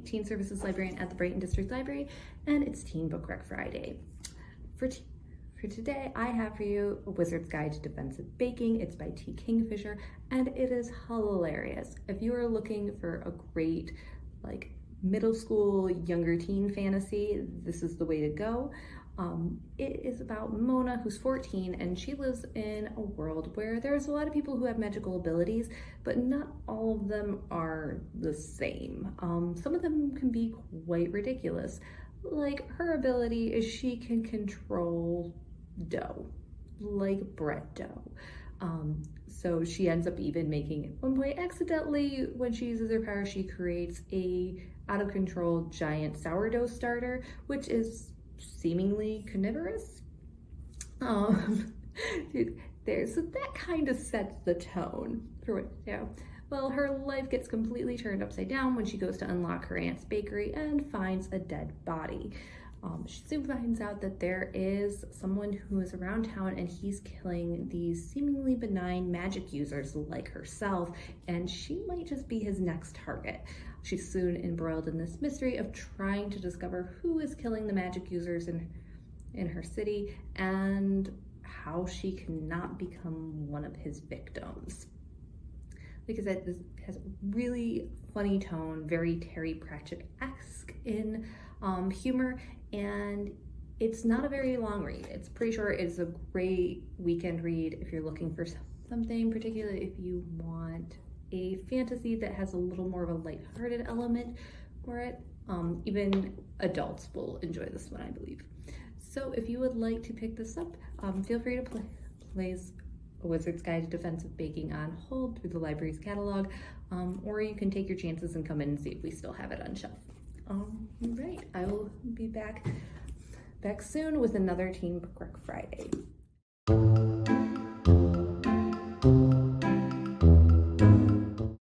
Teen Services Librarian at the Brighton District Library, and it's Teen Book Rec Friday. For today, I have for you A Wizard's Guide to Defensive Baking. It's by T. Kingfisher, and it is hilarious. If you are looking for a great, middle school, younger teen fantasy, this is the way to go. It is about Mona, who's 14, and she lives in a world where there's a lot of people who have magical abilities, but not all of them are the same. Some of them can be quite ridiculous. Like, her ability is she can control dough, like bread dough. So she ends up even making, at one point accidentally, when she uses her power, she creates a out-of-control giant sourdough starter, which is seemingly carnivorous. So that kind of sets the tone for what to do. Well, her life gets completely turned upside down when she goes to unlock her aunt's bakery and finds a dead body. She soon finds out that there is someone who is around town and he's killing these seemingly benign magic users like herself, and she might just be his next target. She's soon embroiled in this mystery of trying to discover who is killing the magic users in her city and how she cannot become one of his victims. Like I said, this has a really funny tone, very Terry Pratchett-esque in humor, and it's not a very long read. It's pretty short. It's a great weekend read if you're looking for something, particularly if you want a fantasy that has a little more of a lighthearted element for it. Even adults will enjoy this one, I believe. So if you would like to pick this up, feel free to place A Wizard's Guide to Defensive Baking on hold through the library's catalog, or you can take your chances and come in and see if we still have it on shelf. Right, I will be back soon with another Teen Book Rec Friday.